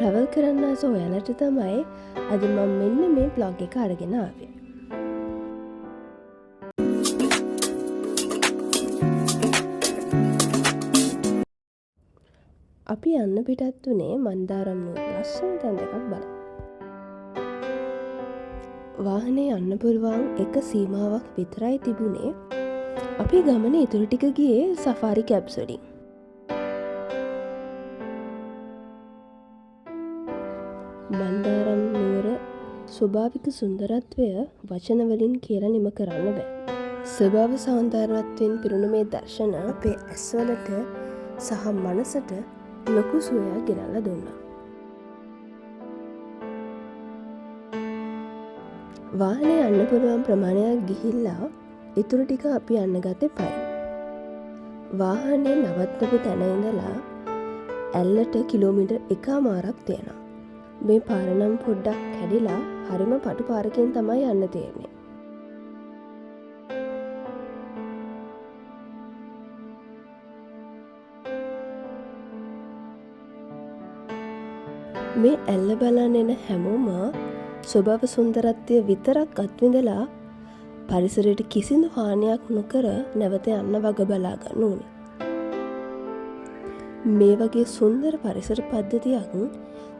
Travel කරන්න ආස ඔයාලට තමයි අද මම මෙන්න මේ බ්ලොග් එක අරගෙන ආවේ. අපි යන්න පිටත් වුණේ මන්දාරම් නුවර ලස්සන තැන් දෙකක් බලන්න. වාහනේ යන්න පුළුවන් එක සීමාවක් විතරයි තිබුණේ. අපි ගමන ඉතුරු ටික ගියේ සෆාරි කැබ්ස් වලින්. මන්දාරම් නුවර ස්වභාවික සුන්දරත්වය වචන වලින් කියලා නිම කරන්න බෑ. ස්වභාව සෞන්දර්යවත්වයෙන් පිරුණු මේ දර්ශන අපේ ඇස්වලට සහ මනසට ලොකු සුවයක් ගෙනල්ලා දුන්නා. වාහනේ යන්න පුළුවන් ප්‍රමාණයක් ගිහිල්ලා ඉතුරු ටික අපි යන්න ගත්තේ පයින්. වාහනේ නවත්තපු තැන ඉඳලා ඇල්ලට කිලෝමීටර් 1මාරක් තියෙනවා. මේ පාර නම් පොඩ්ඩක් කැඩිලා හරිම පටු පාරකින් තමයි යන්න තියෙන්නේ. මේ ඇල්ල බලන්න එන හැමෝම ස්වභාව සුන්දරත්වය විතරක් අත්විඳලා පරිසරයට කිසිදු හානියක් නොකර නැවත යන්න වග බලා ගන්න ඕනේ. මේ වගේ සුන්දර පරිසර පද්ධතියක්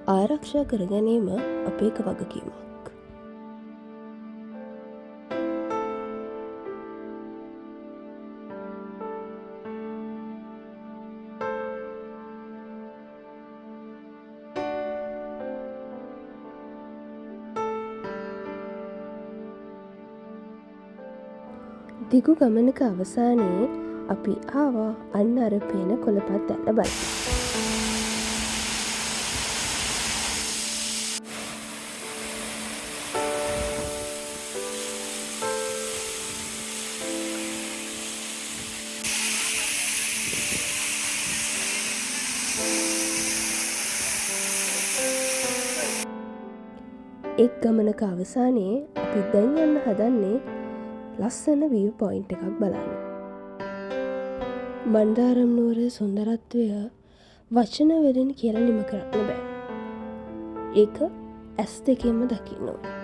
ආරක්ෂා කර ගැනීම අපේ වගකීමක්. දිගු ගමනක අවසානයේ අපි ආවා අන්න අර පේන කොළපත් ඇල්ල බලන්න. එක් ගමනක අවසානයේ අපි දැන් යන්න හදන්නේ ලස්සන විව් පොයින්ට් එකක් බලන්න. මන්දාරම් නුවර සුන්දරත්වය වචන වලින් කියලා නිම කරන්න බෑ. ඒක ඇස් දෙකෙන්ම දකින්න ඕනේ.